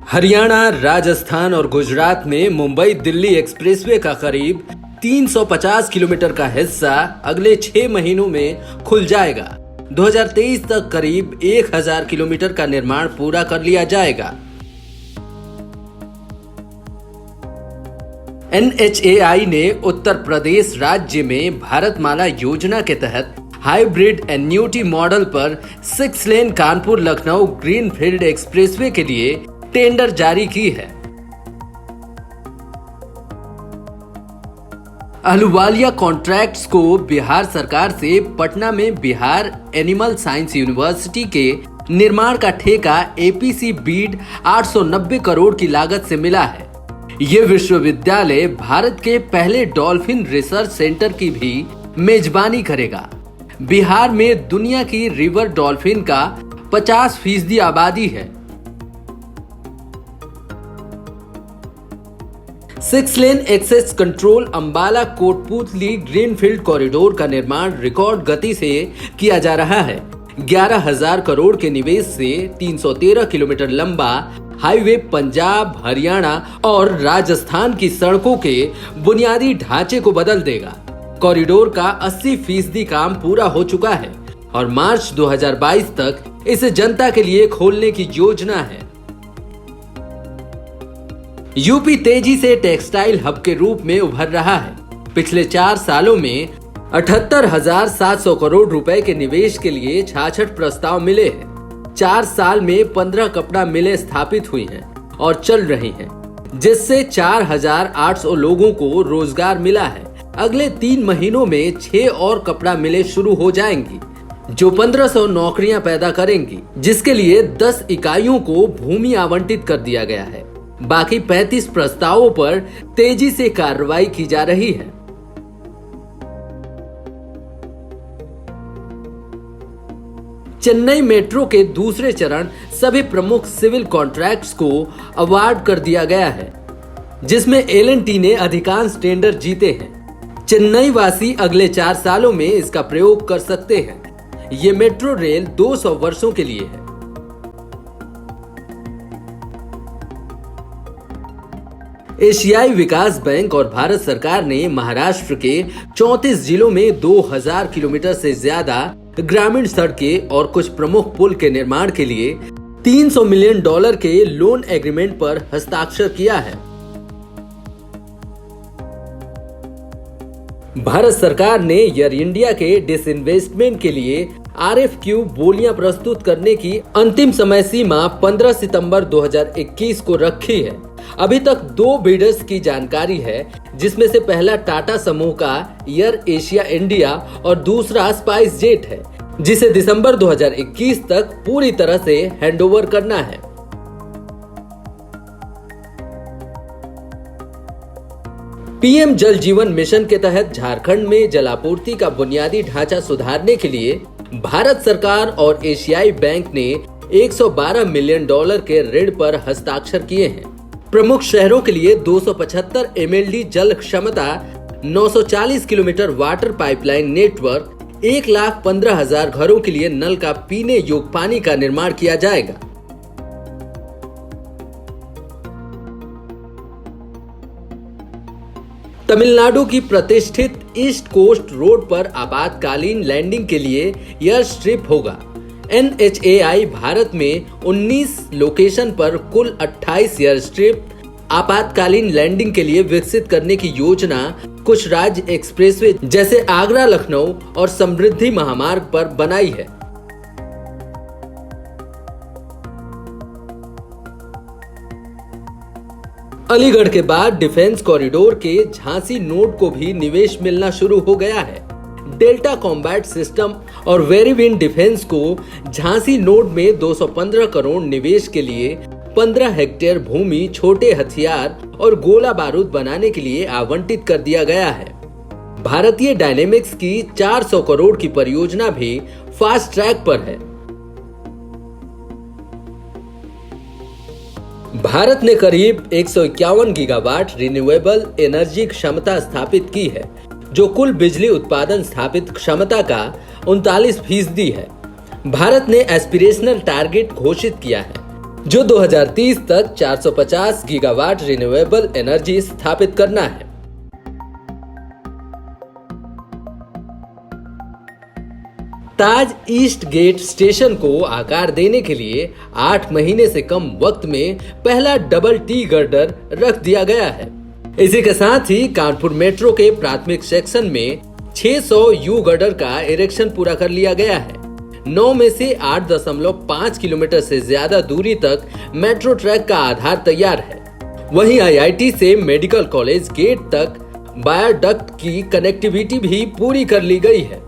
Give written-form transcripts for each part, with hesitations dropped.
हरियाणा, राजस्थान और गुजरात में मुंबई दिल्ली एक्सप्रेसवे का करीब 350 किलोमीटर का हिस्सा अगले 6 महीनों में खुल जाएगा। 2023 तक करीब 1000 किलोमीटर का निर्माण पूरा कर लिया जाएगा। NHAI ने उत्तर प्रदेश राज्य में भारतमाला योजना के तहत हाइब्रिड एन्युटी मॉडल पर 6 लेन कानपुर लखनऊ ग्रीनफील्ड एक्सप्रेसवे के लिए टेंडर जारी की है। अहलुवालिया कॉन्ट्रैक्ट्स को बिहार सरकार से पटना में बिहार एनिमल साइंस यूनिवर्सिटी के निर्माण का ठेका APC बीड 890 करोड़ की लागत से मिला है। ये विश्वविद्यालय भारत के पहले डॉल्फिन रिसर्च सेंटर की भी मेजबानी करेगा। बिहार में दुनिया की रिवर डॉल्फिन का 50% आबादी है। 6 lane access control Ambala Kotputli greenfield corridor का निर्माण रिकॉर्ड गति से किया जा रहा है। 11,000 करोड़ के निवेश से 313 किलोमीटर लंबा हाईवे पंजाब, हरियाणा और राजस्थान की सड़कों के बुनियादी ढांचे को बदल देगा। कॉरिडोर का 80% काम पूरा हो चुका है और मार्च 2022 तक इसे जनता के लिए खोलने की योजना है। यूपी तेजी से टेक्सटाइल हब के रूप में उभर रहा है। पिछले 4 सालों में 78,700 करोड़ रुपए के निवेश के लिए 66 प्रस्ताव मिले हैं। 4 साल में 15 कपड़ा मिलें स्थापित हुई हैं और चल रही हैं, जिससे 4,800 लोगों को रोजगार मिला है। अगले 3 महीनों में 6 और कपड़ा मिलें शुरू हो जाएंगी, जो 1500 नौकरियां पैदा करेंगी, जिसके लिए 10 इकाइयों को भूमि आवंटित कर दिया गया है। बाकी 35 प्रस्तावों पर तेजी से कार्रवाई की जा रही है। चेन्नई मेट्रो के दूसरे चरण सभी प्रमुख सिविल कॉन्ट्रैक्ट्स को अवार्ड कर दिया गया है, जिसमें L&T ने अधिकांश टेंडर जीते हैं। चेन्नई वासी अगले 4 सालों में इसका प्रयोग कर सकते हैं। ये मेट्रो रेल 200 वर्षों के लिए है। एशियाई विकास बैंक और भारत सरकार ने महाराष्ट्र के 34 जिलों में 2000 किलोमीटर से ज्यादा ग्रामीण सड़कें और कुछ प्रमुख पुल के निर्माण के लिए $300 मिलियन के लोन एग्रीमेंट पर हस्ताक्षर किया है। भारत सरकार ने एयर इंडिया के डिसइन्वेस्टमेंट के लिए RFQ बोलियां प्रस्तुत करने की अंतिम समय सीमा 15 सितंबर 2021 को रखी है। अभी तक 2 बिडर्स की जानकारी है, जिसमें से पहला टाटा समूह का एयर एशिया इंडिया और दूसरा स्पाइस जेट है, जिसे दिसंबर 2021 तक पूरी तरह से हैंडओवर करना है। PM जल जीवन मिशन के तहत झारखंड में जलापूर्ति का बुनियादी ढांचा सुधारने के लिए भारत सरकार और एशियाई बैंक ने $112 मिलियन के ऋण पर हस्ताक्षर किए हैं। प्रमुख शहरों के लिए 275 MLD जल क्षमता, 940 किलोमीटर वाटर पाइपलाइन नेटवर्क, 1,15,000 घरों के लिए नल का पीने योग्य पानी का निर्माण किया जाएगा। तमिलनाडु की प्रतिष्ठित ईस्ट कोस्ट रोड पर आपातकालीन लैंडिंग के लिए एयर स्ट्रिप होगा। NHAI भारत में 19 लोकेशन पर कुल 28 एयर स्ट्रिप आपातकालीन लैंडिंग के लिए विकसित करने की योजना कुछ राज्य एक्सप्रेसवे जैसे आगरा लखनऊ और समृद्धि महामार्ग पर बनाई है। अलीगढ़ के बाद डिफेंस कॉरिडोर के झांसी नोड को भी निवेश मिलना शुरू हो गया है। डेल्टा कॉम्बैट सिस्टम और वेरीविन डिफेंस को झांसी नोड में 215 करोड़ निवेश के लिए 15 हेक्टेयर भूमि छोटे हथियार और गोला बारूद बनाने के लिए आवंटित कर दिया गया है। भारतीय डायनेमिक्स की 400 करोड़ की परियोजना भी फास्ट ट्रैक पर है। भारत ने करीब 151 गीगावाट रिन्यूएबल एनर्जी क्षमता स्थापित की है, जो कुल बिजली उत्पादन स्थापित क्षमता का 39% है। भारत ने एस्पिरेशनल टारगेट घोषित किया है जो 2030 तक 450 गीगावाट रिन्यूएबल एनर्जी स्थापित करना है। ताज ईस्ट गेट स्टेशन को आकार देने के लिए 8 महीने से कम वक्त में पहला डबल टी गर्डर रख दिया गया है। इसी के साथ ही कानपुर मेट्रो के प्राथमिक सेक्शन में 600 यू गर्डर का इरेक्शन पूरा कर लिया गया है। 9 में से 8.5 किलोमीटर से ज्यादा दूरी तक मेट्रो ट्रैक का आधार तैयार है। वहीं आईआईटी से मेडिकल कॉलेज गेट तक वायाडक्ट की कनेक्टिविटी भी पूरी कर ली गई है।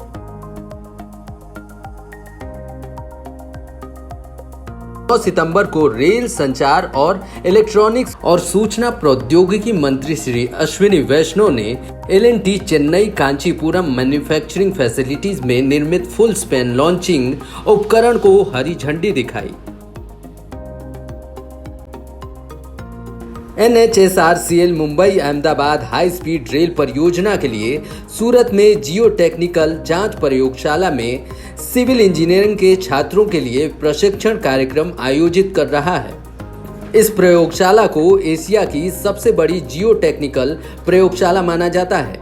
9 सितंबर को रेल संचार और इलेक्ट्रॉनिक्स और सूचना प्रौद्योगिकी मंत्री श्री अश्विनी वैष्णव ने L&T Chennai Kanchipuram manufacturing facilities में निर्मित फुल स्पैन लॉन्चिंग उपकरण को हरी झंडी दिखाई। NHSRCL Mumbai Ahmedabad high speed rail परियोजना के लिए सूरत में जियो टेक्निकल जांच प्रयोगशाला में सिविल इंजीनियरिंग के छात्रों के लिए प्रशिक्षण कार्यक्रम आयोजित कर रहा है। इस प्रयोगशाला को एशिया की सबसे बड़ी जियो टेक्निकल प्रयोगशाला माना जाता है।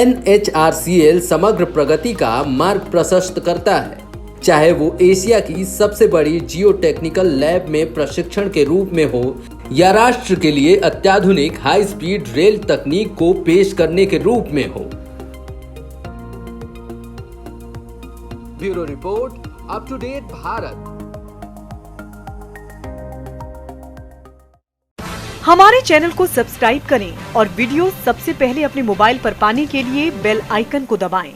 NHRCL समग्र प्रगति का मार्ग प्रशस्त करता है, चाहे वो एशिया की सबसे बड़ी जियो टेक्निकल लैब में प्रशिक्षण के रूप में हो या राष्ट्र के लिए अत्याधुनिक हाई स्पीड रेल तकनीक को पेश करने के रूप में हो। Bureau report, up to date Bharat. हमारे चैनल को सब्सक्राइब करें और वीडियो सबसे पहले अपने मोबाइल पर पाने के लिए बेल आइकन को दबाएं।